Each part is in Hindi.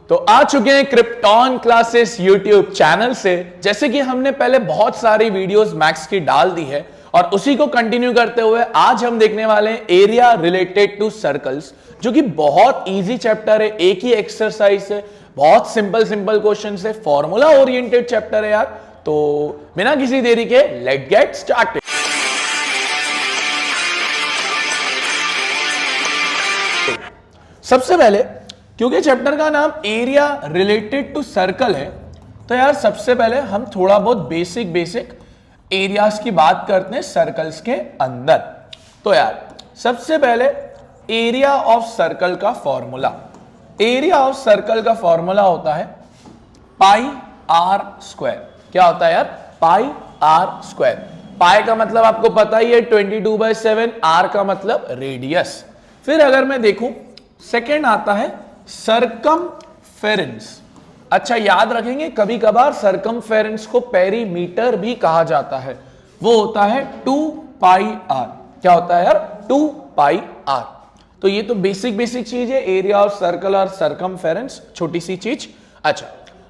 तो आ चुके हैं क्रिप्टॉन क्लासेस यूट्यूब चैनल से। जैसे कि हमने पहले बहुत सारी वीडियोस मैथ्स की डाल दी है और उसी को कंटिन्यू करते हुए आज हम देखने वाले हैं एरिया रिलेटेड टू सर्कल्स, जो कि बहुत इजी चैप्टर है, एक ही एक्सरसाइज है, बहुत सिंपल क्वेश्चन है, फॉर्मूला ओरिएंटेड चैप्टर है यार। तो बिना किसी देरी के लेट गेट स्टार्टेड। सबसे पहले क्योंकि चैप्टर का नाम एरिया रिलेटेड टू सर्कल है, तो यार सबसे पहले हम थोड़ा बहुत बेसिक एरियाज की बात करते हैं सर्कल्स के अंदर। तो यार सबसे पहले एरिया ऑफ सर्कल का फॉर्मूला, एरिया ऑफ सर्कल का फॉर्मूला होता है पाई आर स्क्वायर। क्या होता है यार? पाई आर स्क्वायर। पाई का मतलब आपको पता ही है 22/7, आर का मतलब रेडियस। फिर अगर मैं देखूं सेकेंड आता है सरकमफेरेंस। अच्छा याद रखेंगे, कभी कभार सरकमफेरेंस को पेरीमीटर भी कहा जाता है, वो होता है 2 पाई आर। क्या होता है यार? 2 पाई आर। तो ये तो बेसिक चीज है, एरिया ऑफ सर्कल और सरकमफेरेंस, छोटी सी चीज। अच्छा,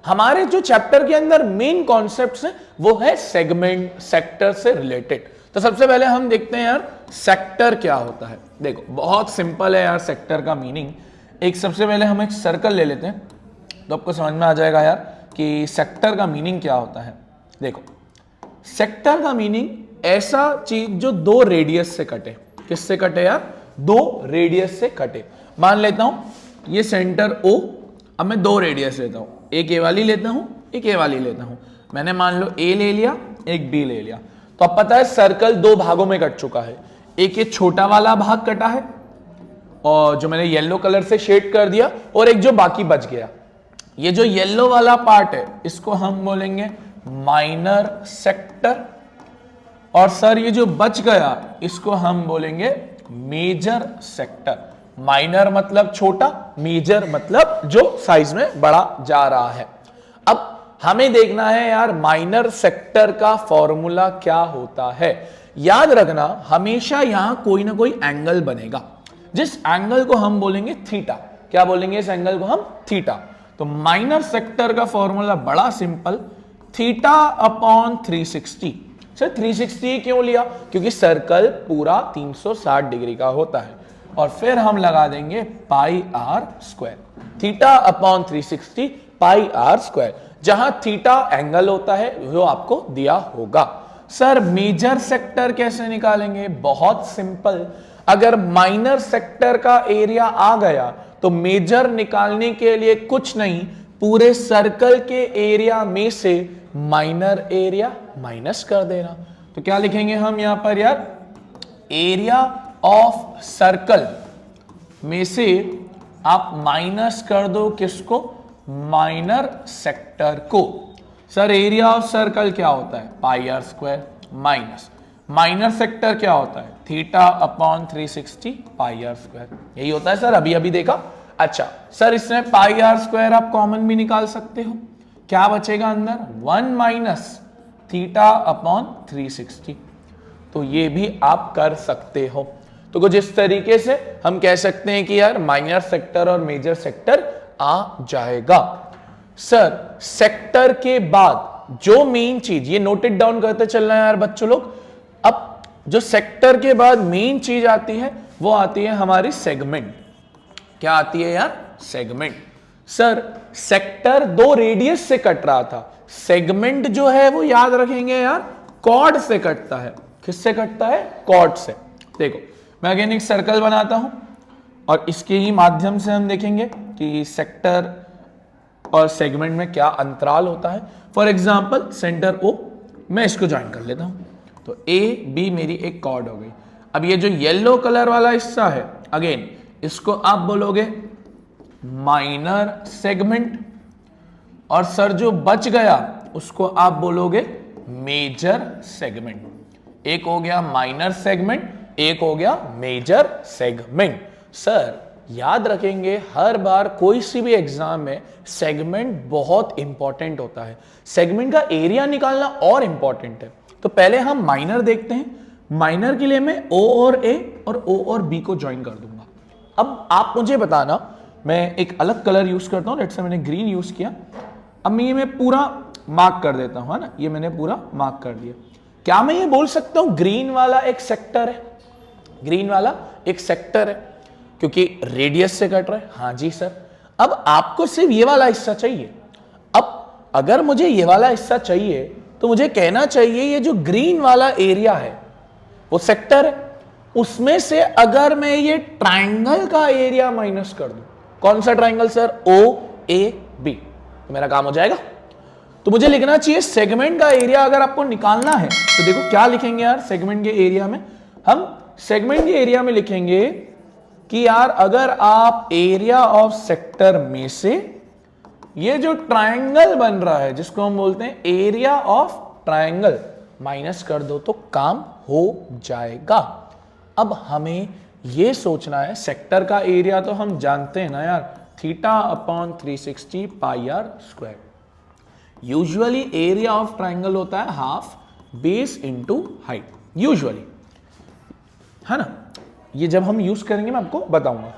हमारे जो चैप्टर के अंदर मेन कॉन्सेप्ट्स है वो है सेगमेंट, सेक्टर से रिलेटेड। तो सबसे पहले हम देखते हैं यार सेक्टर क्या होता है। देखो बहुत सिंपल है यार सेक्टर का मीनिंग। एक सबसे पहले हम एक सर्कल ले लेते हैं तो आपको समझ में आ जाएगा यार कि सेक्टर का मीनिंग क्या होता है। देखो सेक्टर का मीनिंग ऐसा चीज जो दो रेडियस से कटे। किससे कटे यार? दो रेडियस से कटे। मान लेता हूं ये सेंटर O, अब मैं दो रेडियस लेता हूं, एक ए वाली लेता हूं, एक ए वाली लेता हूं। मैंने मान लो ए ले लिया, एक बी ले लिया, तो अब पता है सर्कल दो भागों में कट चुका है। एक ये छोटा वाला भाग कटा है और जो मैंने येलो कलर से शेड कर दिया, और एक जो बाकी बच गया। ये जो येलो वाला पार्ट है इसको हम बोलेंगे माइनर सेक्टर, और सर ये जो बच गया इसको हम बोलेंगे मेजर सेक्टर। माइनर मतलब छोटा, मेजर मतलब जो साइज में बड़ा जा रहा है। अब हमें देखना है यार माइनर सेक्टर का फॉर्मूला क्या होता है। याद रखना हमेशा यहां कोई ना कोई एंगल बनेगा, जिस एंगल को हम बोलेंगे थीटा। क्या बोलेंगे इस एंगल को हम? थीटा। तो माइनर सेक्टर का फॉर्मूला बड़ा सिंपल, थीटा अपॉन 360। सर 360 क्यों लिया? क्योंकि सर्कल पूरा 360 डिग्री का होता है। और फिर हम लगा देंगे pi r square, theta upon 360 pi r square. जहां थीटा एंगल होता है वो आपको दिया होगा। सर मेजर सेक्टर कैसे निकालेंगे? बहुत सिंपल, अगर माइनर सेक्टर का एरिया आ गया तो मेजर निकालने के लिए कुछ नहीं, पूरे सर्कल के एरिया में से माइनर एरिया माइनस कर देना। तो क्या लिखेंगे हम यहां पर यार? एरिया ऑफ सर्कल में से आप माइनस कर दो किसको? माइनर सेक्टर को। सर एरिया ऑफ सर्कल क्या होता है? Pi r square minus minor sector क्या होता है? Theta upon 360 pi r square. यही होता है सर, अभी देखा। अच्छा सर इसमें पाई आर स्क्वायर आप कॉमन भी निकाल सकते हो। क्या बचेगा अंदर? 1 माइनस थीटा अपॉन 360। तो ये भी आप कर सकते हो। तो कुछ इस तरीके से हम कह सकते हैं कि यार माइनर सेक्टर और मेजर सेक्टर आ जाएगा। सर सेक्टर के बाद जो मेन चीज, ये नोटेड डाउन करते चलना है यार बच्चों लोग। अब जो सेक्टर के बाद मेन चीज आती है वो आती है हमारी सेगमेंट। क्या आती है यार? सेगमेंट। सर सेक्टर दो रेडियस से कट रहा था, सेगमेंट जो है वो याद रखेंगे यार कॉर्ड से कटता है। किससे कटता है? कॉर्ड से। देखो मैं अगेन एक सर्कल बनाता हूं और इसके ही माध्यम से हम देखेंगे कि सेक्टर और सेगमेंट में क्या अंतराल होता है। फॉर एग्जाम्पल सेंटर O, मैं इसको ज्वाइन कर लेता हूं, तो A B मेरी एक कॉर्ड हो गई। अब ये जो येलो कलर वाला हिस्सा है, अगेन इसको आप बोलोगे माइनर सेगमेंट, और सर जो बच गया उसको आप बोलोगे मेजर सेगमेंट। एक हो गया माइनर सेगमेंट, एक हो गया मेजर सेगमेंट। सर याद रखेंगे हर बार कोई सी भी एग्जाम में सेगमेंट बहुत इंपॉर्टेंट होता है, सेगमेंट का एरिया निकालना और इंपॉर्टेंट है। तो पहले हम माइनर देखते हैं। माइनर के लिए मैं O और A और O और B को ज्वाइन कर दूंगा। अब आप मुझे बताना मैं एक अलग कलर यूज करता हूं, लेट्स से मैंने ग्रीन यूज किया। अब मैं पूरा मार्क कर देता हूं, है ना, ये मैंने पूरा मार्क कर दिया। क्या मैं ये बोल सकता हूं ग्रीन वाला एक सेक्टर है? ग्रीन वाला एक सेक्टर है क्योंकि रेडियस से कट रहा है। हाँ जी सर। अब आपको सिर्फ ये वाला हिस्सा चाहिए। अब अगर मुझे ये वाला हिस्सा चाहिए तो मुझे कहना चाहिए ये जो ग्रीन वाला एरिया है वो सेक्टर है, उसमें से अगर मैं ये ट्राइंगल का एरिया माइनस कर दूं, कौन सा triangle sir? O A B, तो मेरा काम हो जाएगा। तो मुझे लिखना चाहिए सेगमेंट का एरिया अगर आपको निकालना है तो देखो क्या लिखेंगे यार सेगमेंट के एरिया में। हम सेगमेंट के एरिया में लिखेंगे कि यार अगर आप एरिया ऑफ सेक्टर में से ये जो ट्राइंगल बन रहा है जिसको हम बोलते हैं एरिया ऑफ ट्राइंगल माइनस कर दो तो काम हो जाएगा। अब हमें ये सोचना है सेक्टर का एरिया तो हम जानते हैं ना यार, theta upon 360 pi r square. Usually area of triangle होता है half base into height, usually, है ना। ये जब हम यूज करेंगे मैं आपको बताऊंगा।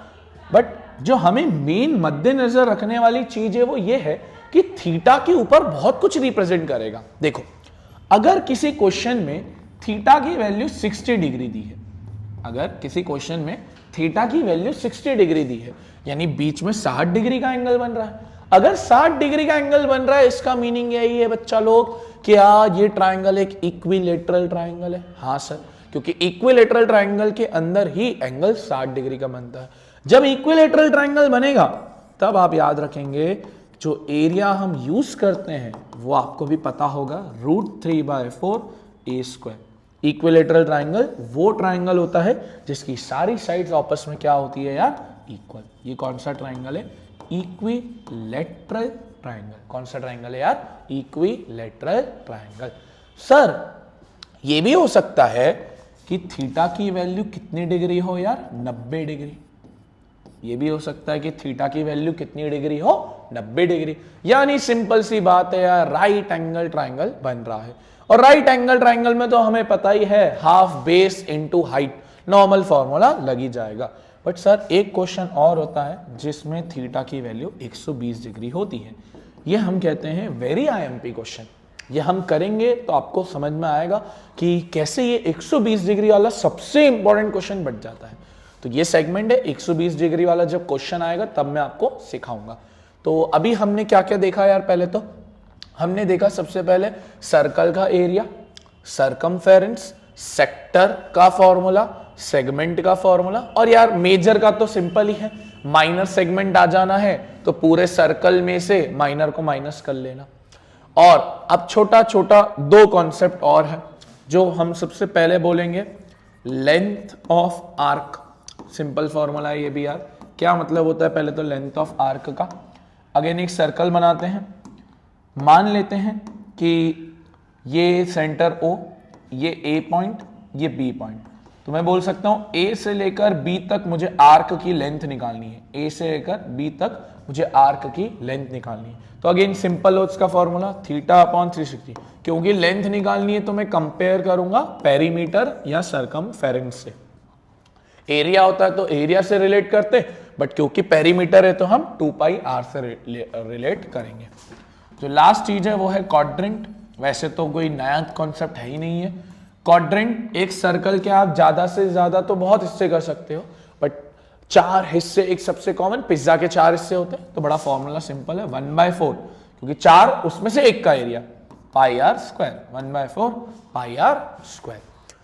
बट जो हमें मेन मद्देनजर रखने वाली चीज है वो ये है कि थीटा के ऊपर बहुत कुछ रिप्रेजेंट करेगा। देखो अगर किसी क्वेश्चन में थीटा की वैल्यू 60 डिग्री दी है, अगर किसी क्वेश्चन में थीटा की वैल्यू 60 डिग्री दी है यानी बीच में 60 डिग्री का एंगल बन रहा है। अगर 60 डिग्री का एंगल बन रहा है इसका मीनिंग यही है बच्चा लोग क्या ये ट्राइंगल एक इक्विलेटरल ट्राइंगल है? हाँ सर, क्योंकि इक्विलेटरल ट्राइंगल के अंदर ही एंगल 60 डिग्री का बनता है। जब इक्विलेटरल ट्राइंगल बनेगा तब आप याद रखेंगे जो एरिया हम यूज करते हैं वो आपको भी पता होगा, √3/4 ए स्क्वायर। इक्विलेटरल ट्राइंगल वो ट्राइंगल होता है जिसकी सारी साइड्स आपस में क्या होती है यार? इक्वल। ये कौन सा ट्राइंगल है? Equilateral triangle. कौन सा ट्राइंगल है यार? Equilateral triangle. सर ये भी हो सकता है कि थीटा की वैल्यू कितनी डिग्री हो यार? 90 डिग्री। ये भी हो सकता है कि थीटा की वैल्यू कितनी डिग्री हो? 90 डिग्री। यानी सिंपल सी बात है यार, राइट एंगल ट्राइंगल बन रहा है। और राइट एंगल ट्राइंगल में तो हमें पता ही है half base into height, normal formula लग ही जाएगा। बट सर एक क्वेश्चन और होता है जिसमें थीटा की वैल्यू 120 डिग्री होती है। ये हम कहते हैं वेरी आईएमपी क्वेश्चन। ये हम करेंगे तो आपको समझ में आएगा कि कैसे ये 120 डिग्री वाला सबसे इंपॉर्टेंट क्वेश्चन बन जाता है। तो ये सेगमेंट है 120 डिग्री वाला, जब क्वेश्चन आएगा तब मैं आपको सिखाऊंगा। तो अभी हमने क्या क्या देखा यार? पहले तो हमने देखा सबसे पहले सर्कल का एरिया, सरकमफेरेंस, सेक्टर का फॉर्मूला, सेगमेंट का फॉर्मूला। और यार मेजर का तो सिंपल ही है, माइनर सेगमेंट आ जाना है तो पूरे सर्कल में से माइनर को माइनस कर लेना। और अब छोटा छोटा दो कॉन्सेप्ट और है जो हम सबसे पहले बोलेंगे, length of arc. Simple formula है ये भी यार। क्या मतलब होता है? पहले तो लेंथ ऑफ आर्क का, अगेन एक सर्कल बनाते हैं, मान लेते हैं कि ये सेंटर O, ये A पॉइंट, ये B पॉइंट। तो मैं बोल सकता हूं A से लेकर B तक मुझे आर्क की लेंथ निकालनी है। A से लेकर B तक मुझे आर्क की लेंथ निकालनी है। तो अगेन सिंपल हो इसका फॉर्मूला, थीटा अपॉन 360। क्योंकि लेंथ निकालनी है तो मैं कंपेयर करूंगा पेरीमीटर या सरकमफेरेंस से। एरिया होता है तो एरिया से रिलेट करते हैं, बट क्योंकि पेरीमीटर है तो हम 2πr से रिलेट करेंगे। जो लास्ट चीज है वो है क्वाड्रेंट। वैसे तो कोई नया कॉन्सेप्ट है ही नहीं है। क्वाड्रेंट एक सर्कल के आप ज्यादा से ज्यादा तो बहुत हिस्से कर सकते हो, बट 4 हिस्से एक सबसे कॉमन, पिज्जा के 4 हिस्से होते हैं। तो बड़ा फॉर्मूला सिंपल है, 1/4, क्योंकि 4 उसमें से एक का area, πr square, 1/4 πr square.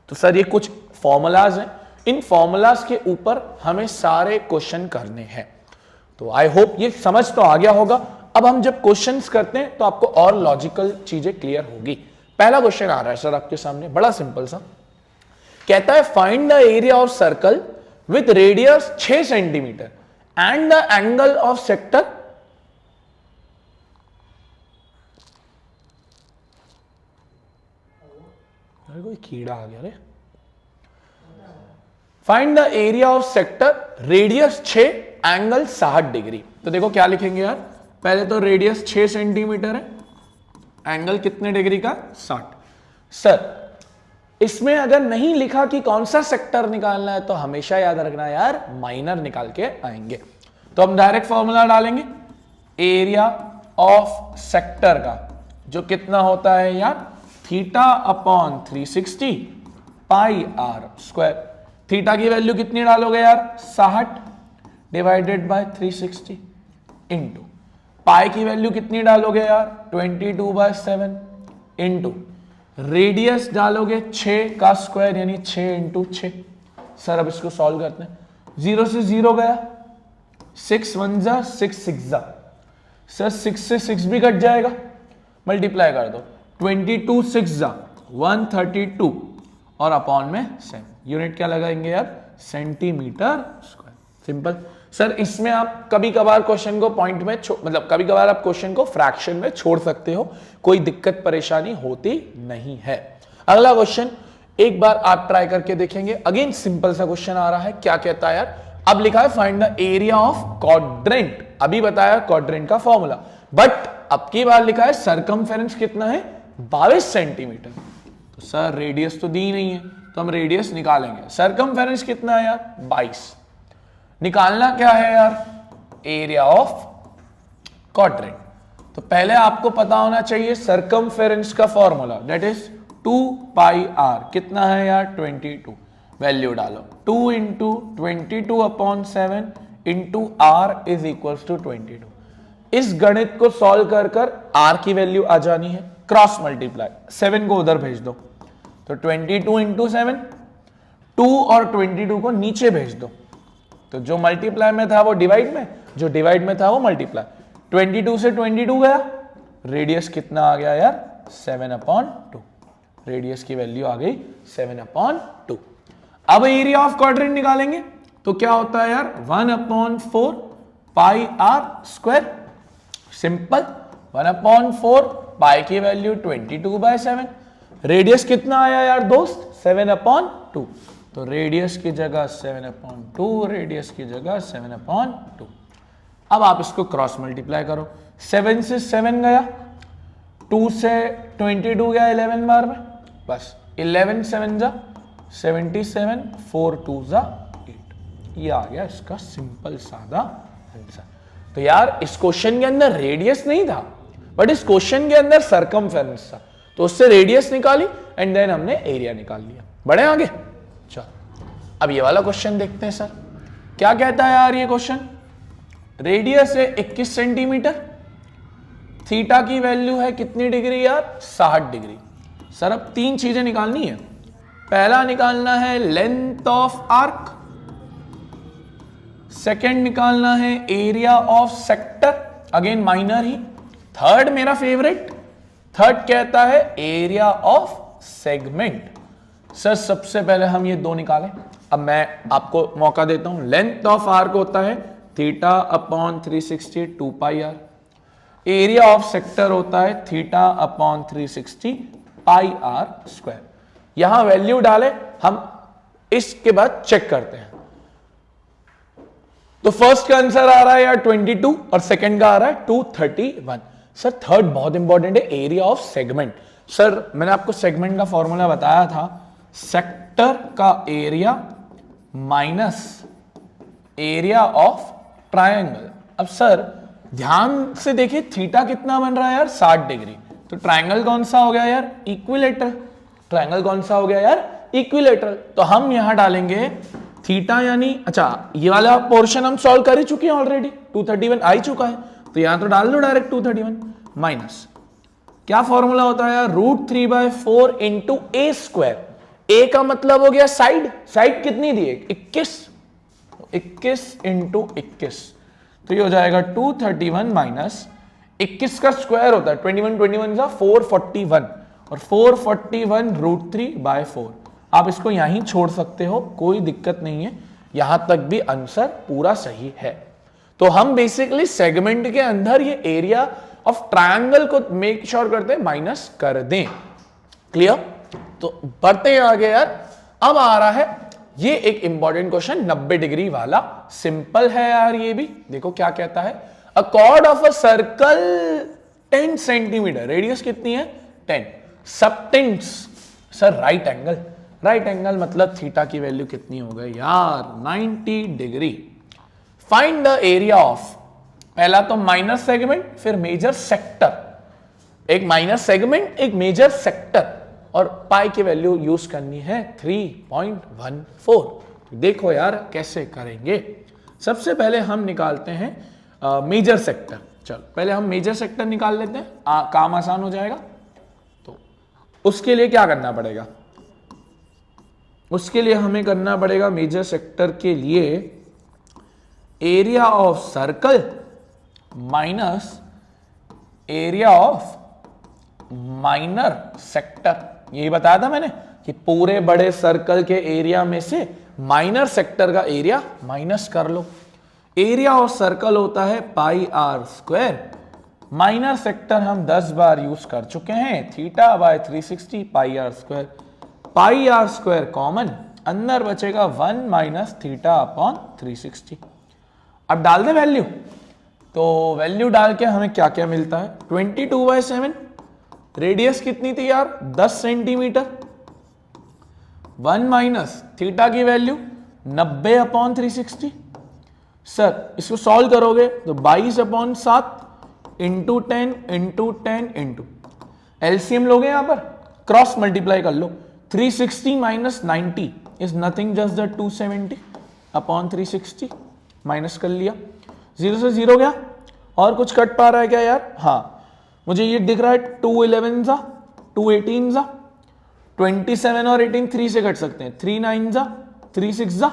तो सर ये कुछ फॉर्मूलाज हैं, इन फॉर्मूलाज के ऊपर हमें सारे क्वेश्चन करने हैं। तो आई होप ये समझ तो आ गया होगा। अब हम जब क्वेश्चंस करते हैं तो आपको और लॉजिकल चीजें क्लियर होगी। पहला क्वेश्चन आ रहा है सर आपके सामने, बड़ा सिंपल सा, कहता है find the area of circle with radius 6 centimetre and the angle of sector. अरे कोई कीड़ा आ गया रे। Find the area of sector, radius 6, angle 60 degree. तो देखो क्या लिखेंगे यार, पहले तो रेडियस 6 सेंटीमीटर है, एंगल कितने डिग्री का? 60। सर इसमें अगर नहीं लिखा कि कौन सा सेक्टर निकालना है तो हमेशा याद रखना यार माइनर निकाल के आएंगे। तो हम डायरेक्ट फॉर्मूला डालेंगे एरिया ऑफ सेक्टर का, जो कितना होता है यार, theta upon 360 pi r square. थीटा की वैल्यू कितनी डालोगे यार, 60 डिवाइडेड बाय 360 इंटू पाई की वैल्यू कितनी डालोगे यार, 22/7 इंटू रेडियस डालोगे 6 का स्क्वायर यानी 6 इंटू 6। सर अब इसको सॉल्व करते हैं, 0 से 0 गया, 6 1 जा 6 6 जा, सर 6 से 6 भी कट जाएगा, मल्टीप्लाई कर दो, 22 6 जा 132 और अपॉन में 7, यूनिट क्या लगाएंगे यार, सेंटीमीटर स्क्वायर। सिंपल। सर इसमें आप कभी कभार क्वेश्चन को पॉइंट में मतलब कभी कभार आप क्वेश्चन को फ्रैक्शन में छोड़ सकते हो, कोई दिक्कत परेशानी होती नहीं है। अगला क्वेश्चन एक बार आप ट्राई करके देखेंगे, अगेन सिंपल सा क्वेश्चन आ रहा है। क्या कहता है यार, अब लिखा है find the area of quadrant, अभी बताया क्वाड्रेंट का फॉर्मूला, बट अब की बार लिखा है सरकमफेरेंस कितना है, 22 सेंटीमीटर। तो सर रेडियस तो दी नहीं है, तो हम रेडियस निकालेंगे। सरकमफेरेंस कितना है यार, 22। निकालना क्या है यार, एरिया ऑफ क्वाड्रेंट। तो पहले आपको पता होना चाहिए सरकमफेरेंस का formula, that is 2 pi r, कितना है यार 22, वैल्यू डालो 2 into 22 upon 7 into r is equal to 22। इस गणित को सॉल्व कर कर आर की वैल्यू आ जानी है, क्रॉस मल्टीप्लाई, 7 को उधर भेज दो, तो 22 इंटू 7, 2 और 22 को नीचे भेज दो, तो जो मल्टीप्लाई में था वो डिवाइड में, जो डिवाइड में था वो मल्टीप्लाई, 22 से 22 गया, रेडियस कितना आ गया यार 7/2, रेडियस की वैल्यू आ गई 7/2। अब एरिया ऑफ क्वाड्रेंट निकालेंगे, तो क्या होता है यार 1/4 पाई आर स्क्वायर। सिंपल, 1/4 पाई की वैल्यू 22/7, रेडियस कितना आया यार दोस्त 7/2, तो रेडियस की जगह 7/2, रेडियस की जगह 7/2। अब आप इसको क्रॉस मल्टीप्लाई करो, 7 से 7 गया, 2 से 22 गया 11 बार में, बस 11 7 जा 77, 4 2 जा 8, ये आ गया इसका सिंपल सादा आंसर। तो यार इस क्वेश्चन के अंदर रेडियस नहीं था, बट इस क्वेश्चन के अंदर सरकमफेरेंस था, तो उससे रेडियस निकाली एंड देन हमने एरिया निकाल लिया। बढ़े आगे, चलो अब ये वाला क्वेश्चन देखते हैं। सर क्या कहता है यार ये क्वेश्चन, रेडियस है 21 सेंटीमीटर, थीटा की वैल्यू है कितनी डिग्री यार 60 डिग्री। सर अब 3 चीजें निकालनी है, पहला निकालना है लेंथ ऑफ आर्क, सेकंड निकालना है area of sector, again minor he, third मेरा फेवरेट, थर्ड कहता है एरिया ऑफ सेगमेंट। सर सबसे पहले हम ये 2 निकालें। अब मैं आपको मौका देता हूं, लेंथ ऑफ आर्क होता है theta upon 360 2 pi r, area of sector होता है theta upon 360 pi r square. यहां वैल्यू डालें हम, इसके बाद चेक करते हैं। तो फर्स्ट का आंसर आ रहा है यार 22 और सेकंड का आ रहा है 231। सर थर्ड बहुत इंपॉर्टेंट है, एरिया ऑफ सेगमेंट। सर मैंने आपको सेगमेंट का फॉर्मूला बताया था, सेक्टर का area minus area of triangle. अब सर ध्यान से देखिए थीटा कितना बन रहा है यार 60 डिग्री, तो ट्रायंगल कौन सा हो गया यार इक्विलेटरल, ट्रायंगल कौन सा हो गया यार इक्विलेटरल। तो हम यहां डालेंगे थीटा यानी, अच्छा ये वाला पोर्शन हम सॉल्व कर ही चुके हैं ऑलरेडी, 231 आ ही चुका है, तो यहां तो डाल दो डायरेक्ट 231 माइनस, क्या फॉर्मूला होता है यार √3/4 इंटू ए स्क्वायर। ए का मतलब हो गया साइड, साइड कितनी दी है 21 इंटू 21, तो ये हो जाएगा 231 माइनस 21 का स्क्वायर होता है 21 का 441 और 441 √3/4। आप इसको यहीं छोड़ सकते हो, कोई दिक्कत नहीं है, यहां तक भी आंसर पूरा सही है। तो हम बेसिकली सेगमेंट के अंदर ये एरिया ऑफ ट्रायंगल को मेक श्योर करते हैं माइनस कर दें। क्लियर? तो बढ़ते हैं आगे यार। अब आ रहा है ये एक इंपॉर्टेंट क्वेश्चन 90 डिग्री वाला, सिंपल है यार ये भी। देखो क्या कहता है, अ cord of a circle 10 centimetre, radius कितनी है 10, subtends sir right angle, right angle मतलब थीटा की वैल्यू कितनी हो गई यार 90 degree, find the area of, पहला तो माइनर सेगमेंट फिर मेजर सेक्टर, एक माइनर सेगमेंट एक मेजर सेक्टर, और पाई की वैल्यू यूज करनी है 3.14। देखो यार कैसे करेंगे। सबसे पहले हम निकालते हैं मेजर सेक्टर। चलो पहले हम मेजर सेक्टर निकाल लेते हैं, काम आसान हो जाएगा। तो उसके लिए क्या करना पड़ेगा, उसके लिए हमें करना पड़ेगा मेजर सेक्टर के लिए area of circle minus area of minor sector. यही बताया था मैंने कि पूरे बड़े सर्कल के एरिया में से माइनर सेक्टर का एरिया माइनस कर लो। एरिया ऑफ सर्कल होता है pi r square, minor sector हम 10 बार यूज कर चुके हैं, theta by 360 pi r square. Pi r square common, अंदर बचेगा 1 माइनस थीटा अपॉन 360। अब डाल दे वैल्यू, तो वैल्यू डाल के हमें क्या क्या मिलता है, 22/7। रेडियस कितनी थी यार, 10 सेंटीमीटर। 1 माइनस थीटा की वैल्यू 90/360। सर इसको सॉल्व करोगे तो 22/7 इंटू 10 इंटू 10 इंटू एलसीएम लोगे, यहां पर क्रॉस मल्टीप्लाई कर लो। 360 minus 90 is nothing just the 270/360, minus कर लिया, 0 से 0 गया। और कुछ कट पा रहा है क्या यार, हाँ मुझे ये दिख रहा है 2 11 जा 2 18 जा, 27 और 18 3 से कट सकते हैं, 3 9 जा 3 6 जा।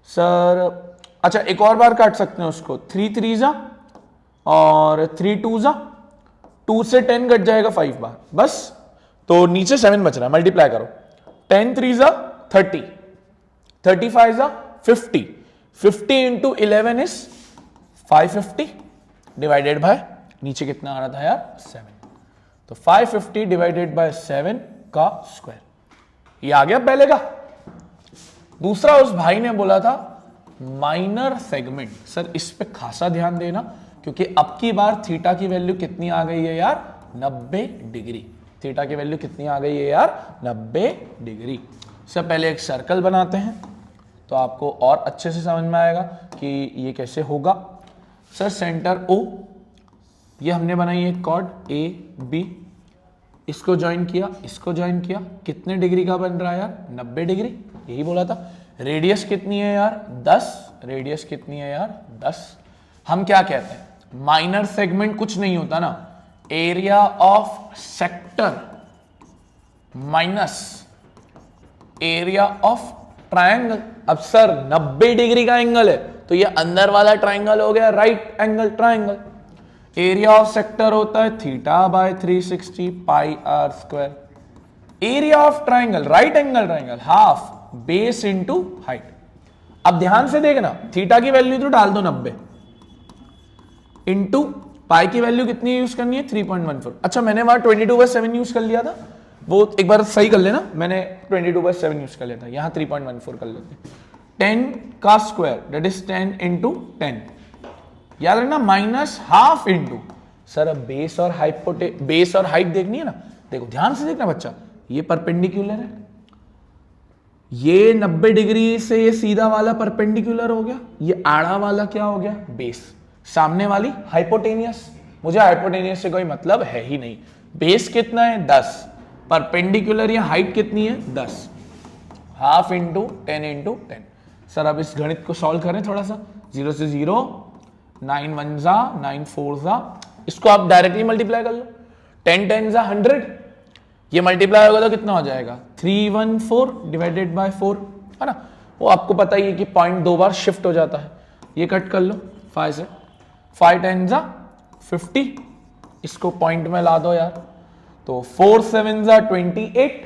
सर अच्छा एक और बार काट सकते हैं उसको, 3 3 जा और 3 2 जा, 2 से 10 कट जाएगा 5 बार बस, तो नीचे 7 बच रहा है, मल्टीप्लाई करो। 10 3 जा 30, 35 जा 50, 50 इंटू 11 इज 550 डिवाइडेड बाय, नीचे कितना आ रहा था यार 7, तो 550 डिवाइडेड बाय 7 का स्क्वायर। ये आ गया पहले का। दूसरा उस भाई ने बोला था माइनर सेगमेंट। सर इस पे खासा ध्यान देना, क्योंकि अब की बार थीटा की वैल्यू कितनी आ गई है यार, 90 डिग्री। थीटा की वैल्यू कितनी आ गई है यार, 90 डिग्री। सबसे पहले एक सर्कल बनाते हैं तो आपको और अच्छे से समझ में आएगा कि ये कैसे होगा। सर सेंटर O, ये हमने बनाई है कॉर्ड AB, इसको ज्वाइन किया, इसको ज्वाइन किया, कितने डिग्री का बन रहा है यार, 90 डिग्री। यही बोला था। रेडियस कितनी है यार, 10। रेडियस कितनी है यार, 10। हम क्या कहते हैं, माइनर सेगमेंट कुछ नहीं होता ना, area of sector minus area of triangle. अब सर 90 डिग्री का एंगल है तो ये अंदर वाला ट्रायंगल हो गया right angle triangle. Area of sector होता है theta by 360 pi r square. Area of triangle right angle triangle half base into height. अब ध्यान से देखना, थीटा की वैल्यू तो डाल दो 90 इंटू पाई की वैल्यू कितनी यूज करनी है, 3.14। अच्छा मैंने वहां 22/7 यूज कर लिया था, वो एक बार सही कर लेना, मैंने 22/7 यूज कर लिया था, यहां 3.14 कर लेते। 10 का स्क्वायर दैट इज 10 इंटू 10, याद रखना माइनस हाफ इंटू। सर अब बेस और हाइट देखनी है ना, देखो ध्यान से देखना बच्चा, ये परपेंडिकुलर है, ये 90 डिग्री से ये सीधा वाला परपेंडिकुलर हो गया, ये आड़ा वाला क्या हो गया, बेस। सामने वाली हाइपोटेनियस, मुझे हाइपोटेनियस से कोई मतलब है ही नहीं। बेस कितना है 10, परपेंडिकुलर या हाइट कितनी है 10, हाफ इंटू 10 इंटू 10। सर अब इस गणित को सॉल्व करें थोड़ा सा, 0 से 0, 9 1 जा 9 4 जा, इसको आप डायरेक्टली मल्टीप्लाई कर लो। 10 10 जा 100, ये मल्टीप्लाई होगा तो कितना हो जाएगा 314 डिवाइडेड बाय 4, है ना। वो आपको पता ही है कि पॉइंट 2 बार शिफ्ट हो जाता है। ये कट कर लो 5 से, 5 10 जा 50, इसको पॉइंट में ला दो यार, तो 4 7 जा 28,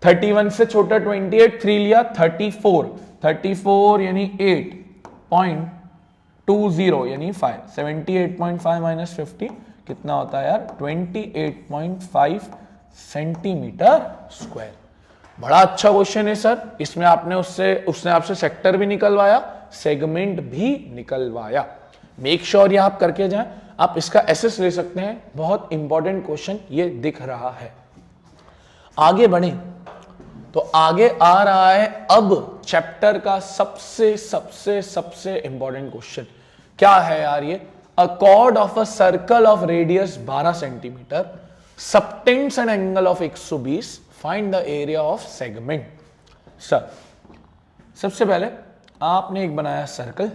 31 से छोटा 28, 3 लिया 34 यानी 8.20 यानी 5, 78.5 माइनस 50 कितना होता है यार 28.5 सेंटीमीटर स्क्वायर। बड़ा अच्छा क्वेश्चन है सर, इसमें उसने आपसे सेक्टर भी निकलवाया, सेगमेंट भी निकलवाया। मेक श्योर ये आप करके जाएं, आप इसका एसेस ले सकते हैं, बहुत इंपॉर्टेंट क्वेश्चन ये दिख रहा है। आगे बढ़े तो आगे आ रहा है अब चैप्टर का सबसे सबसे सबसे इंपॉर्टेंट क्वेश्चन। क्या है यार ये? अ cord of a circle of radius 12 centimetre subtends an angle of 120, find the area of segment. Sir सबसे पहले आपने एक बनाया सर्कल।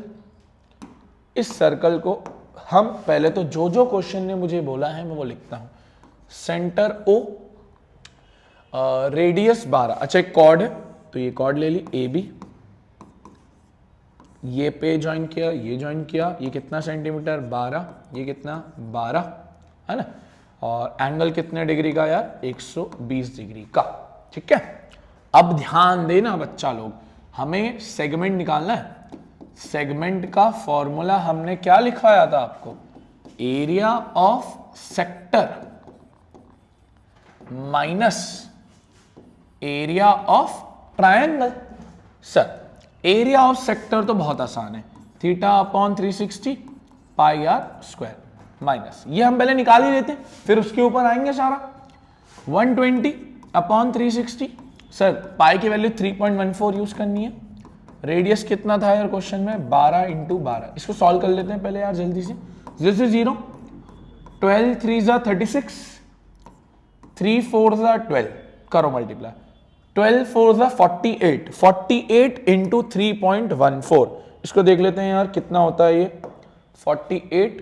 इस सर्कल को हम पहले तो जो जो क्वेश्चन ने मुझे बोला है मैं वो लिखता हूं। Centre O, radius 12। अच्छा एक कॉर्ड है तो ये कॉर्ड ले ली ए बी, ये पे ज्वाइन किया, ये ज्वाइन किया, ये कितना सेंटीमीटर 12, ये कितना 12 है ना, और एंगल कितने डिग्री का यार 120 डिग्री का। ठीक है, अब ध्यान देना बच्चा लोग, हमें सेगमेंट निकालना है। सेगमेंट का फॉर्मूला हमने क्या लिखवाया था आपको? Area of sector minus area of triangle. Sir area of sector तो बहुत आसान है, theta upon 360 pi r square minus, ये हम पहले निकाल ही लेते हैं फिर उसके ऊपर आएंगे सारा। 120 अपॉन 360, सर पाई की वैल्यू 3.14 यूज करनी है। रेडियस कितना था यार क्वेश्चन में? 12 इंटू 12। इसको सॉल्व कर लेते हैं पहले यार जल्दी से। 0 से 0, 12 3 जा 36, 3 4 जा 12, करो मल्टीप्लाई, 12 4 जा 48, 48 इंटू 3.14। इसको देख लेते हैं यार कितना होता है ये, 48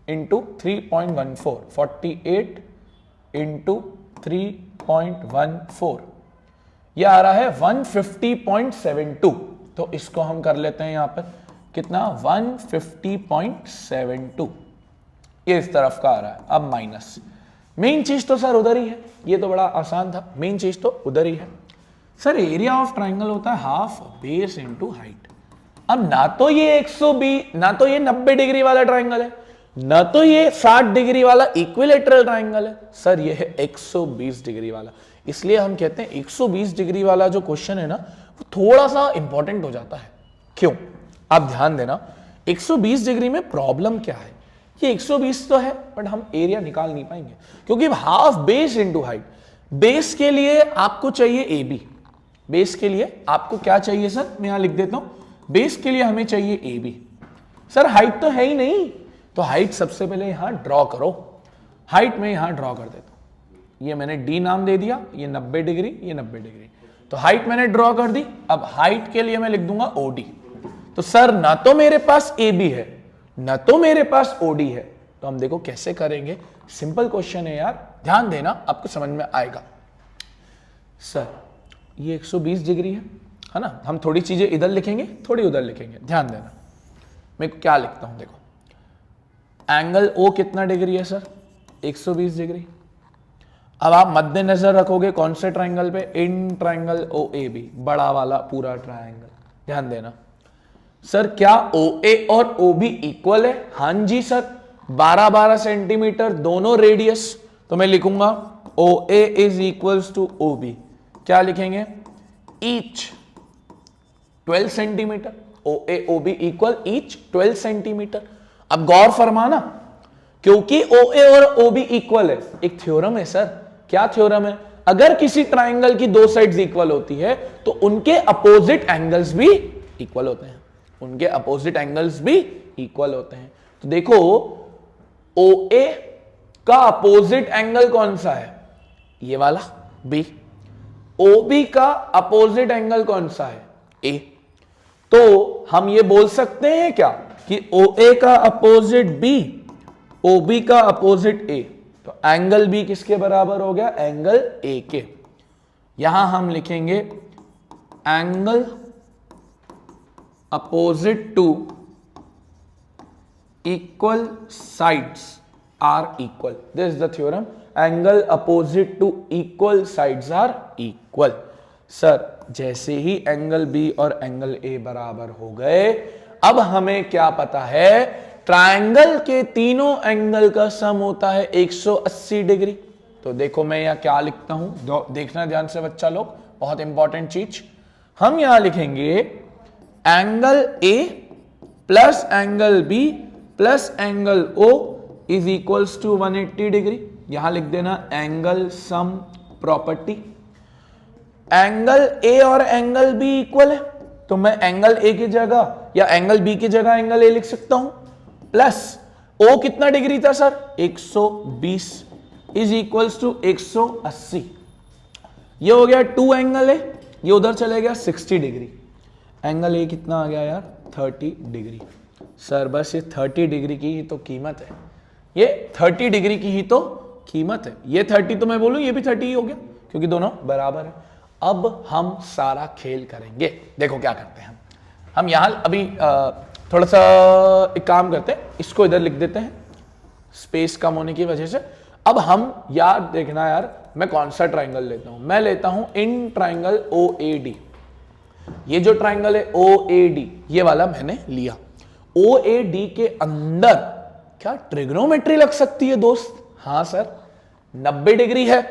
इंटू 3.14, 48 इंटू 3.14, ये आ रहा है 150.72। तो इसको हम कर लेते हैं यहां पर कितना, 150.72, ये इस तरफ का आ रहा है। अब माइनस, मेन चीज तो सर उधर ही है, ये तो बड़ा आसान था, मेन चीज तो उधर ही है। सर एरिया ऑफ ट्राइंगल होता है हाफ बेस इंटू हाइट। अब ना तो ये 120, ना तो ये 90 डिग्री वाला ट्राइंगल है, ना तो ये 60 डिग्री वाला इक्विलेटरल ट्राइंगल है, सर ये है 120 डिग्री वाला। इसलिए हम कहते हैं 120 डिग्री वाला जो क्वेश्चन है ना वो थोड़ा सा इंपॉर्टेंट हो जाता है। क्यों? आप ध्यान देना, 120 डिग्री में प्रॉब्लम क्या है, ये 120 तो है बट हम एरिया निकाल नहीं पाएंगे क्योंकि half base into height. Base के लिए आपको चाहिए ए बी, बेस के लिए आपको क्या चाहिए सर, मैं यहां लिख देता हूं, बेस के लिए हमें चाहिए ए बी। सर हाइट तो है ही नहीं, तो हाइट सबसे पहले यहां ड्रॉ करो। हाइट में यहां ड्रॉ कर देता हूं, ये मैंने डी नाम दे दिया, ये 90 डिग्री, ये 90 डिग्री, तो हाइट मैंने ड्रॉ कर दी। अब हाइट के लिए मैं लिख दूंगा ओडी। तो सर ना तो मेरे पास ए बी है ना तो मेरे पास ओडी है, तो हम देखो कैसे करेंगे। सिंपल क्वेश्चन है यार, ध्यान देना आपको समझ में आएगा। सर ये 120 डिग्री है ना, हम थोड़ी चीजें इधर लिखेंगे थोड़ी उधर लिखेंगे, ध्यान देना। मैं क्या लिखता हूं देखो, एंगल ओ कितना डिग्री है सर, 120 डिग्री। अब आप मद्देनजर रखोगे कौन से ट्राइंगल पे, in triangle O A B, बड़ा वाला पूरा ट्राइंगल। ध्यान देना सर, क्या ओ ए और ओ बी इक्वल है? हां जी सर, 12-12 सेंटीमीटर दोनों रेडियस, तो मैं लिखूंगा O A is equals to O B. क्या लिखेंगे? Each 12 centimetre, O A O B equal each 12 centimetre. अब गौर फरमाना, क्योंकि ओ ए और ओ बी इक्वल है, एक थ्योरम है सर। क्या थ्योरम है? अगर किसी ट्राइंगल की दो साइड्स इक्वल होती है तो उनके अपोजिट एंगल्स भी इक्वल होते हैं, उनके अपोजिट एंगल्स भी इक्वल होते हैं। तो देखो ओ ए का अपोजिट एंगल कौन सा है? ये वाला बी। ओ बी का अपोजिट एंगल कौन सा है? ए। तो हम ये बोल सकते हैं क्या कि ओ ए का अपोजिट बी, ओ बी का अपोजिट ए, तो एंगल बी किसके बराबर हो गया? एंगल ए के। यहां हम लिखेंगे angle opposite to equal sides are equal. This is the theorem, angle opposite to equal sides are equal. Sir जैसे ही एंगल बी और एंगल ए बराबर हो गए, अब हमें क्या पता है, ट्रायंगल के तीनों एंगल का सम होता है 180 डिग्री। तो देखो मैं यहां क्या लिखता हूं, देखना ध्यान से बच्चा लोग, बहुत इंपॉर्टेंट चीज। हम यहां लिखेंगे angle A plus angle B plus angle O is equals to 180 degree. यहां लिख देना angle sum property. Angle A और एंगल बी इक्वल है, तो मैं एंगल ए की जगह या एंगल बी की जगह एंगल ए लिख सकता हूं, प्लस ओ कितना डिग्री था सर 120 इज इक्वल्स टू 180। ये हो गया 2 एंगल है, ये उधर चले गया 60 डिग्री। एंगल ए कितना आ गया यार 30 डिग्री। सर बस ये 30 डिग्री की ही तो कीमत है, ये 30 डिग्री की ही तो कीमत है। ये 30 तो मैं बोलूं ये भी 30 ही हो गया क्योंकि दोनों बराबर है। अब हम सारा खेल करेंगे। देखो क्या करते हैं हम यहां अभी थोड़ा सा एक काम करते हैं, इसको इधर लिख देते हैं स्पेस कम होने की वजह से। अब हम यार देखना यार मैं कौन सा ट्राइंगल लेता हूं, मैं लेता हूं इन ट्राइंगल OAD। ये जो ट्राइंगल है OAD ये वाला मैंने लिया। OAD के अंदर क्या ट्रिग्नोमेट्री लग सकती है दोस्त? हाँ सर 90 डिग्री है,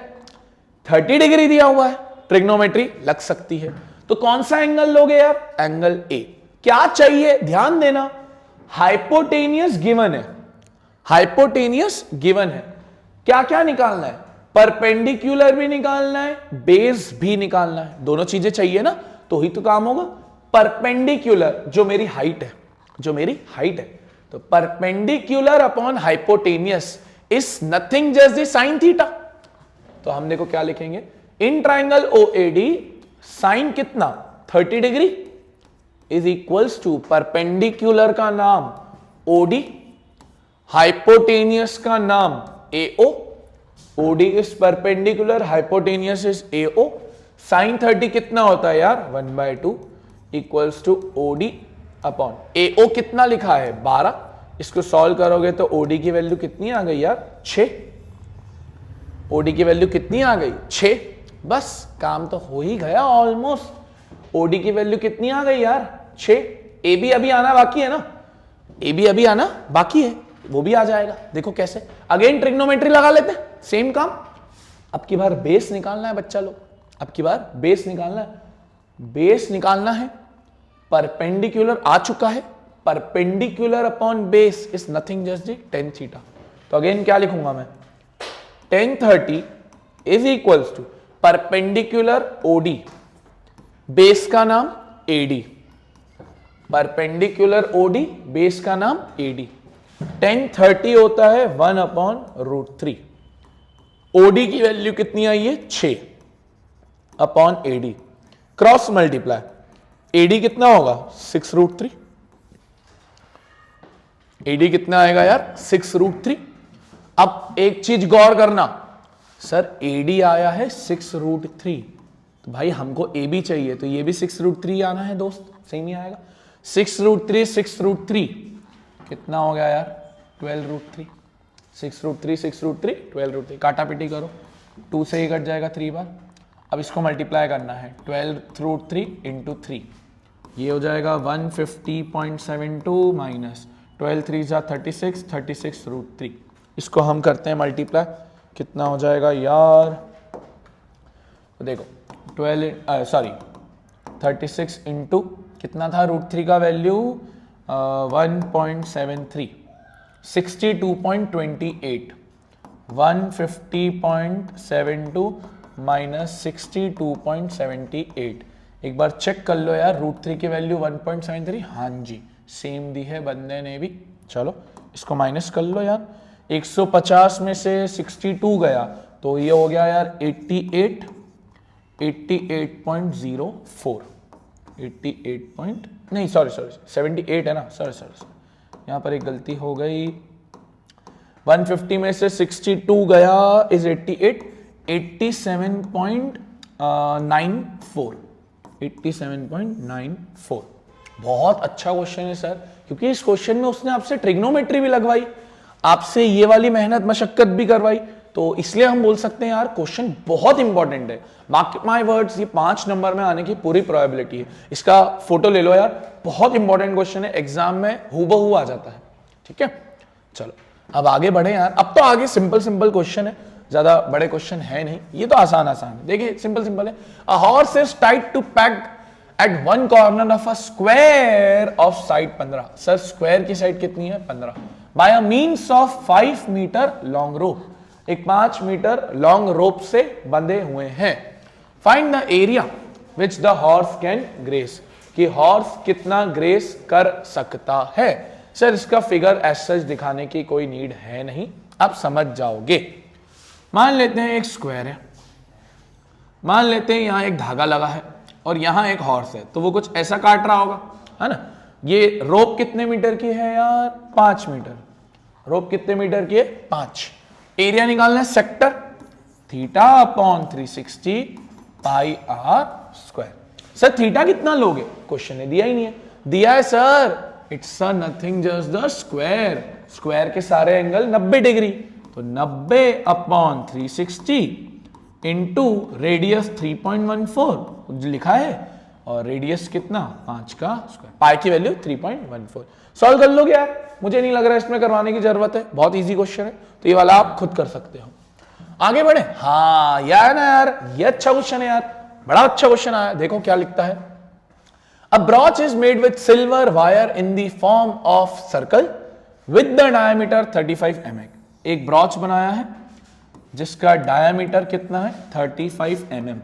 30 डिग्री दिया हुआ है, ट्रिग्नोमेट्री लग सकती है। तो कौन सा एंगल लोगे यार? Angle A. क्या चाहिए ध्यान देना, हाइपोटेनियस गिवन है, हाइपोटेनियस गिवन है। क्या क्या निकालना है? परपेंडिकुलर भी निकालना है, बेस भी निकालना है, दोनों चीजें चाहिए ना तो ही तो काम होगा। परपेंडिकुलर जो मेरी हाइट है, जो मेरी हाइट है, तो perpendicular upon hypotenuse is nothing just the sine theta. तो हम देखो क्या लिखेंगे, इन ट्राइंगल OAD साइन कितना 30 degree is equals to perpendicular का नाम OD, हाइपोटेनियस का नाम AO। OD is perpendicular, hypotenuse is AO। Sine 30 कितना होता है यार 1/2 equals to OD upon AO कितना लिखा है 12। इसको सॉल्व करोगे तो OD की वैल्यू कितनी आ गई यार 6। OD की वैल्यू कितनी आ गई 6। बस काम तो हो ही गया ऑलमोस्ट। OD की वैल्यू कितनी आ गई यार 6। AB अभी आना बाकी है ना, AB अभी आना बाकी है, वो भी आ जाएगा। देखो कैसे, अगेन ट्रिग्नोमेट्री लगा लेते हैं, सेम काम। अब की बार बेस निकालना है बच्चा लोग, अब की बार बेस निकालना है। बेस निकालना है, परपेंडिकुलर आ चुका है, perpendicular upon base is nothing just the tan theta. तो अगेन क्या लिखूंगा मैं, tan 30 is equals to perpendicular OD, base का नाम AD, परपेंडिकुलर OD बेस का नाम AD। tan 30 होता है 1/√3। OD की वैल्यू कितनी आई है 6 upon AD, cross multiply, AD कितना होगा 6√3। AD कितना आएगा यार 6√3। अब एक चीज गौर करना, सर AD आया है 6√3, तो भाई हमको AB चाहिए, तो ये भी 6√3 आना है दोस्त, सही नहीं आएगा। 6√3 6√3 कितना हो गया यार 12√3। 6√3 6√3 12√3, काटा पीटी करो, 2 से ही कट जाएगा 3 बार। अब इसको मल्टीप्लाई करना है 12√3 इंटू 3, ये हो जाएगा 150.72 माइनस 12 3 जा 36, 36√3। इसको हम करते हैं मल्टीप्लाई, कितना हो जाएगा यार, तो देखो 36 इंटू कितना था √3 का वैल्यू 1.73, 62.28, 150.72 माइनस 62.78। एक बार चेक कर लो यार, √3 की वैल्यू 1.73, हाँ जी सेम दी है बंदे ने भी। चलो इसको माइनस कर लो यार, 150 में से 62 गया तो ये हो गया यार 88.04, 78 है ना सर, यहाँ पर एक गलती हो गई, 150 में से 62 गया इज 88, 87.94, 87.94। बहुत अच्छा क्वेश्चन है सर, क्योंकि इस क्वेश्चन में उसने आपसे ट्रिग्नोमेट्री भी लगवाई, आपसे ये वाली मेहनत मशक्कत भी करवाई, तो इसलिए हम बोल सकते हैं यार क्वेश्चन बहुत इंपॉर्टेंट है। मार्क माय वर्ड्स, ये 5 नंबर में आने की पूरी प्रोबेबिलिटी है। इसका फोटो ले लो यार, बहुत इंपॉर्टेंट क्वेश्चन है, एग्जाम में हूबहू आ जाता है। ठीक है, चलो अब आगे बढ़े यार। अब तो आगे सिंपल सिंपल क्वेश्चन है, ज्यादा बड़े क्वेश्चन है नहीं, ये तो आसान है। देखिए सिंपल सिंपल है। A horse is tied to peg at one corner of a square of side 15। Sir square की साइड कितनी है 15, by a means of 5 metre long rope. एक 5 मीटर लॉन्ग रोप से बंधे हुए हैं। Find the area which the horse can graze, कि हॉर्स कितना ग्रेस कर सकता है। सर इसका फिगर एज सच दिखाने की कोई नीड है नहीं, आप समझ जाओगे। मान लेते हैं एक स्क्वायर है, मान लेते हैं यहां एक धागा लगा है और यहां एक हॉर्स है, तो वो कुछ ऐसा काट रहा होगा, है ना। ये रोप कितने मीटर की है यार, 5 मीटर। रोप कितने मीटर की है, 5। एरिया निकालना है sector, theta upon 360 pi r square. Sir theta कितना लोगे, क्वेश्चन ने दिया ही नहीं है। दिया है sir, it's nothing just the square, square के सारे एंगल 90 डिग्री, तो 90 अपॉन 360 इंटू रेडियस 3.14 लिखा है, और रेडियस कितना 5 का स्क्वायर, पाई की वैल्यू 3.14। सॉल्व कर लोगे यार, मुझे नहीं लग रहा है इसमें करवाने की जरूरत है, बहुत इजी क्वेश्चन है, तो ये वाला आप खुद कर सकते हो। आगे बढ़े, हाँ यार ना यार, ये अच्छा क्वेश्चन है यार, बड़ा अच्छा क्वेश्चन आया। देखो क्या लिखता है, a brooch is made with silver wire in the form of circle with the diameter 35 mm। एक ब्रॉच बनाया है जिसका डायमीटर कितना है 35 mm,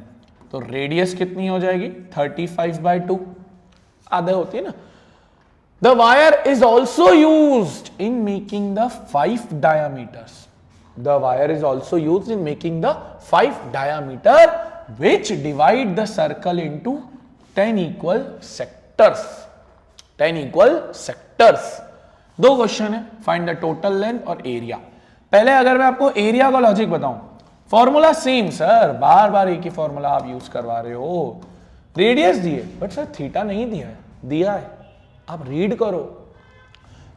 तो रेडियस कितनी हो जाएगी 35/2, आधे होती है ना। The wire is also used in making the 5 diameters, the wire is also used in making the 5 diameter which divide the circle into 10 equal sectors, 10 equal sectors। दो क्वेश्चन है, फाइंड द टोटल लेंथ और एरिया। पहले अगर मैं आपको एरिया का लॉजिक बताऊं, फॉर्मूला सेम सर, बार बार एक ही फॉर्मूला आप यूज करवा रहे हो। रेडियस दिए बट सर थीटा नहीं दिया है, दिया है, आप रीड करो।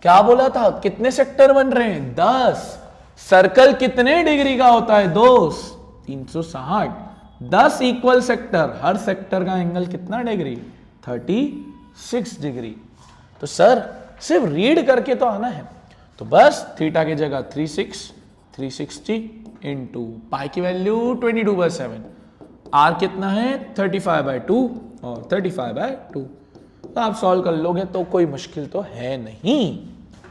क्या बोला था, कितने सेक्टर बन रहे हैं 10, सर्कल कितने डिग्री का होता है दोस्त 360, 10 इक्वल सेक्टर, हर सेक्टर का एंगल कितना डिग्री 36 डिग्री। तो सर सिर्फ रीड करके तो आना है, तो बस थीटा की जगह 360 इंटू पाई की वैल्यू 22/7, आर कितना है 35/2 और 35/2, तो आप सॉल्व कर लोगे तो कोई मुश्किल तो है नहीं।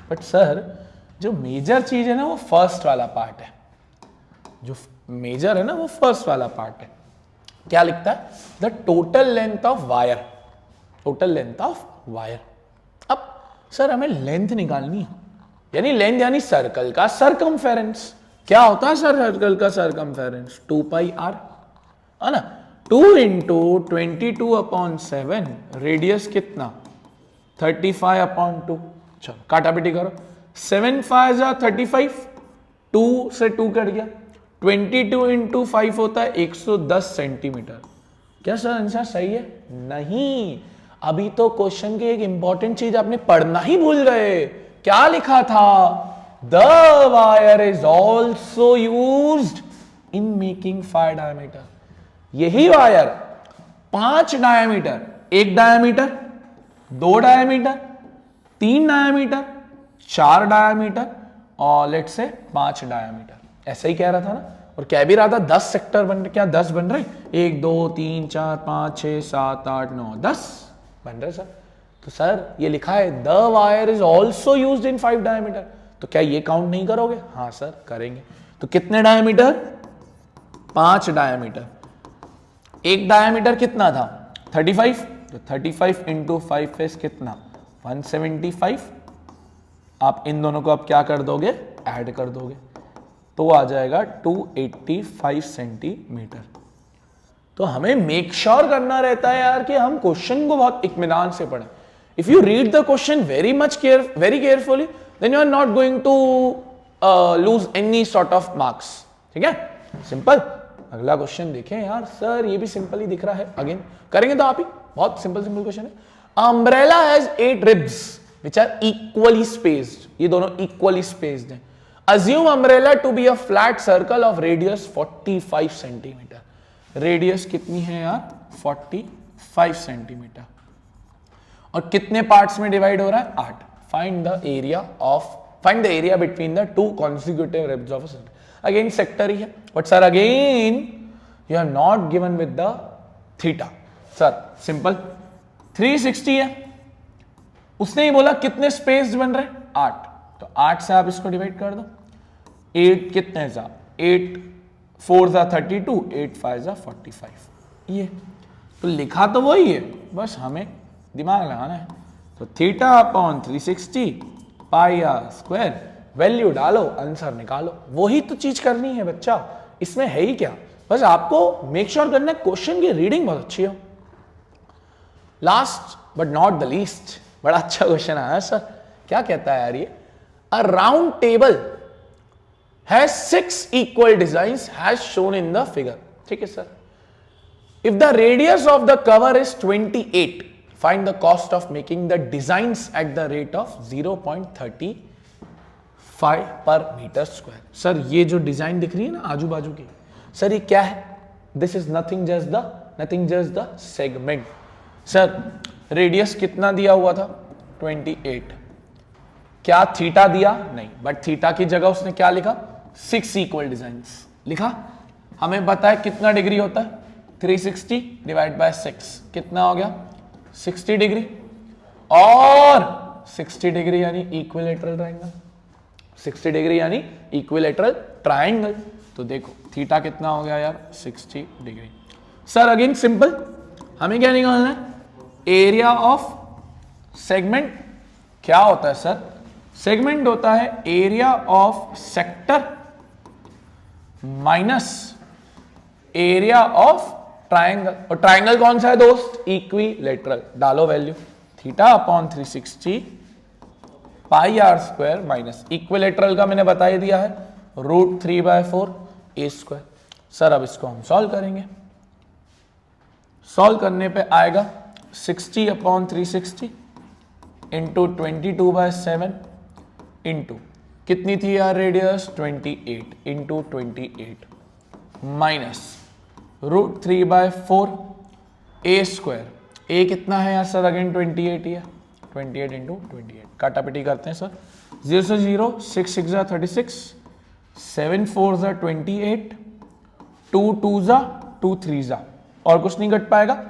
बट सर जो मेजर चीज है ना वो फर्स्ट वाला पार्ट है, जो मेजर है ना वो फर्स्ट वाला पार्ट है। क्या लिखता है, the total length of wire, total length of wire. अब सर हमें लेंथ निकालनी है, यानी लेंथ यानी सर्कल का सरकमफेरेंस। क्या होता है सर सर्कल का सरकमफेरेंस 2πr, है ना। 2 इंटू 22/7, रेडियस कितना 35/2। चलो काटापिटी करो, 7 5 35, 2 से 2 कट गया, 22 इंटू 5 होता है 110 सेंटीमीटर। क्या सर आंसर सही है, नहीं, अभी तो क्वेश्चन की एक इंपॉर्टेंट चीज आपने पढ़ना ही भूल गए। क्या लिखा था, the wire is also used in making 5 diameter. यही wire 5 diameter, 1 diameter, 2 diameter, 3 diameter, 4 diameter और लेट से 5 डायमीटर, ऐसा ही कह रहा था ना। और कह भी रहा था 10 सेक्टर बन रहे, क्या 10 बन रहे, 1 2 3 4 5 6 7 8 9 10 बन रहे सर। तो सर ये लिखा है the wire is also used in 5 diameter, तो क्या ये काउंट नहीं करोगे, हाँ सर करेंगे। तो कितने डायमीटर 5 डायमीटर, एक डायमीटर कितना था 35, तो 35 इंटू 5 फेस कितना 175। आप इन दोनों को अब क्या कर दोगे, ऐड कर दोगे, तो आ जाएगा 285 सेंटीमीटर। तो हमें मेक श्योर करना रहता है यार कि हम क्वेश्चन को बहुत इत्मीनान से पढ़ें। If you read the question very carefully then you are not going to lose any sort of marks. ठीक है, सिंपल। अगला क्वेश्चन देखें यार, सर ये भी सिंपल ही दिख रहा है, अगेन करेंगे तो आप ही, बहुत सिंपल क्वेश्चन है। Umbrella has 8 ribs which are equally spaced, ये दोनों equally spaced हैं। Assume umbrella to be a flat circle of radius 45 centimetre, radius कितनी है यार 45 सेंटीमीटर, और कितने पार्ट्स में डिवाइड हो रहा है 8। Find the area between the 2 consecutive ribs of a circle। Again sector ही है, but sir again you have not given with the theta. Sir simple 360 है, उसने ही बोला कितने स्पेस बन रहे 8, तो 8 से आप इसको डिवाइड कर दो। 8 कितने जा 8 4 जा 32, 8 5 जा 45। ये तो लिखा तो वही है, बस हमें दिमाग लगाना है। तो theta upon 360 pi r square, value डालो, आंसर निकालो, वही तो चीज करनी है बच्चा, इसमें है ही क्या। बस आपको मेक श्योर करना है क्वेश्चन की रीडिंग बहुत अच्छी हो। Last but not the least, बड़ा अच्छा क्वेश्चन आया सर। क्या कहता है यार ये, अ round table has 6 equal designs has shown in the figure. ठीक है sir, if the radius of the cover is 28, find the cost of making the designs at the rate of 0.35 पर मीटर स्क्वायर। सर ये जो डिजाइन दिख रही है ना आजू बाजू की, सर ये क्या है? This is nothing just the segment. Sir radius कितना दिया हुआ था? 28। क्या थीटा दिया? नहीं, बट थीटा की जगह उसने क्या लिखा? 6 इक्वल डिजाइंस लिखा। हमें पता है कितना डिग्री होता है? 360 डिवाइड बाय 6 कितना हो गया? 60 डिग्री। और 60 डिग्री यानी इक्विलेटरल ट्रायंगल, 60 डिग्री यानी इक्विलेटरल ट्रायंगल। तो देखो थीटा कितना हो गया यार? 60 डिग्री। सर अगेन सिंपल, हमें क्या निकालना है? Area of segment. क्या होता है सर? सेगमेंट होता है area of sector minus area of triangle. और ट्रायंगल कौन सा है दोस्त? इक्विलेटरल। डालो value, theta upon 360 pi r square minus equilateral का मैंने बता ही दिया है √3/4 ए स्क्वायर। सर अब इसको हम सॉल्व करेंगे। सॉल्व करने पे आएगा 60 अपॉन 360 इंटू 22/7 इंटू कितनी थी यार रेडियस? 28 इंटू 28 माइनस √3/4 ए स्क्वायर। ए कितना है यार सर? अगेन 28 ही है, 28 इंटू 28। काटापिटी करते हैं सर, 0 से 0, 6 6 36, 7 4 28, 2 2 2 3 और कुछ नहीं घट पाएगा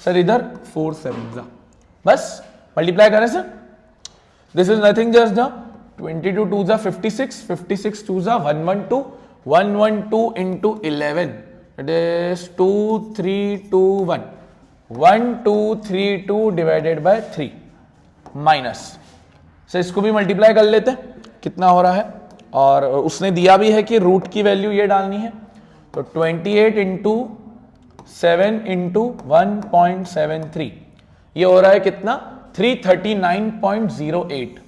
सर। इधर 4 7 बस मल्टीप्लाई करें sir. This is nothing just the 22 2 56, 56 2 112, 112 into 11 it is 2321, 1232 divided by 3 minus से इसको भी मल्टीप्लाई कर लेते हैं कितना हो रहा है। और उसने दिया भी है कि रूट की वैल्यू ये डालनी है, तो 28 इंटू 7 इंटू 1.73 ये हो रहा है कितना? 339.08।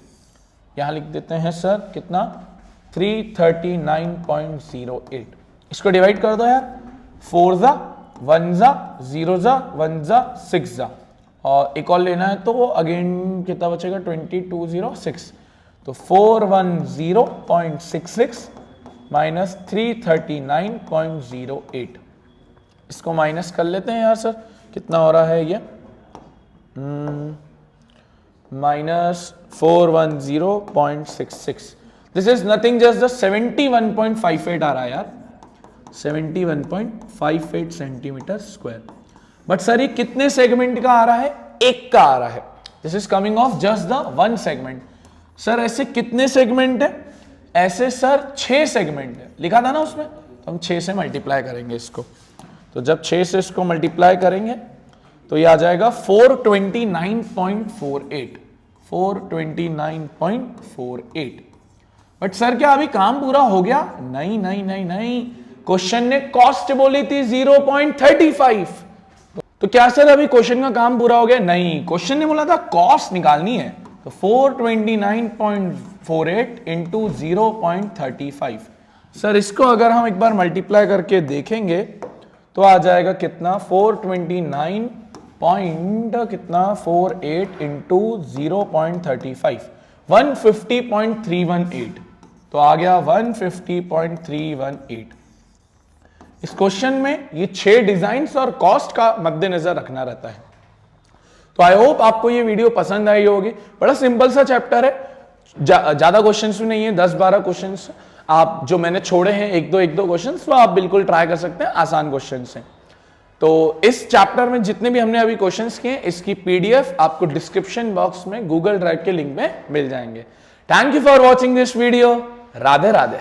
यहां लिख देते हैं सर कितना? 339.08। इसको डिवाइड कर दो यार, 4 ज़ा 1 ज़ा 0 ज़ा 1 ज़ा 6 ज़ा, और एक और लेना है तो अगेन कितना बचेगा? 2206। तो 410.66 माइनस 339.08। इसको माइनस कर लेते हैं यार सर, कितना हो रहा है ये? Minus 410.66। This is nothing just the 71.58 आ रहा है यार, 71.58 सेंटीमीटर स्क्वायर। बट सर ये कितने सेगमेंट का आ रहा है? एक का आ रहा है। This is coming of just the 1 segment. Sir ऐसे कितने सेगमेंट है? ऐसे सर 6 सेगमेंट है, लिखा था ना उसमें, तो हम 6 से मल्टीप्लाई करेंगे इसको। तो जब 6 से इसको मल्टीप्लाई करेंगे तो ये आ जाएगा 429.48, 429.48। बट सर क्या अभी काम पूरा हो गया? नहीं नहीं नहीं नहीं, क्वेश्चन ने कॉस्ट बोली थी 0.35। तो क्या सर अभी क्वेश्चन का काम पूरा हो गया? नहीं, क्वेश्चन ने बोला था कॉस्ट निकालनी है। तो 429.48 इंटू 0.35। सर इसको अगर हम एक बार मल्टीप्लाई करके देखेंगे तो आ जाएगा कितना? 429 पॉइंट कितना? 48 इंटू 0.35, 150.318। तो आ गया 150.318। इस क्वेश्चन में ये 6 डिजाइन्स और कॉस्ट का मद्देनजर रखना रहता है। तो आई होप आपको ये वीडियो पसंद आई होगी। बड़ा सिंपल सा चैप्टर है, ज्यादा क्वेश्चंस भी नहीं है, 10-12 क्वेश्चंस आप जो मैंने छोड़े हैं, एक दो क्वेश्चंस, वो आप बिल्कुल ट्राई कर सकते हैं, आसान क्वेश्चंस हैं। तो इस चैप्टर में जितने भी हमने अभी क्वेश्चंस किए, इसकी पीडीएफ आपको डिस्क्रिप्शन बॉक्स में गूगल ड्राइव के लिंक में मिल जाएंगे। Thank you for watching this video. Radhe Radhe.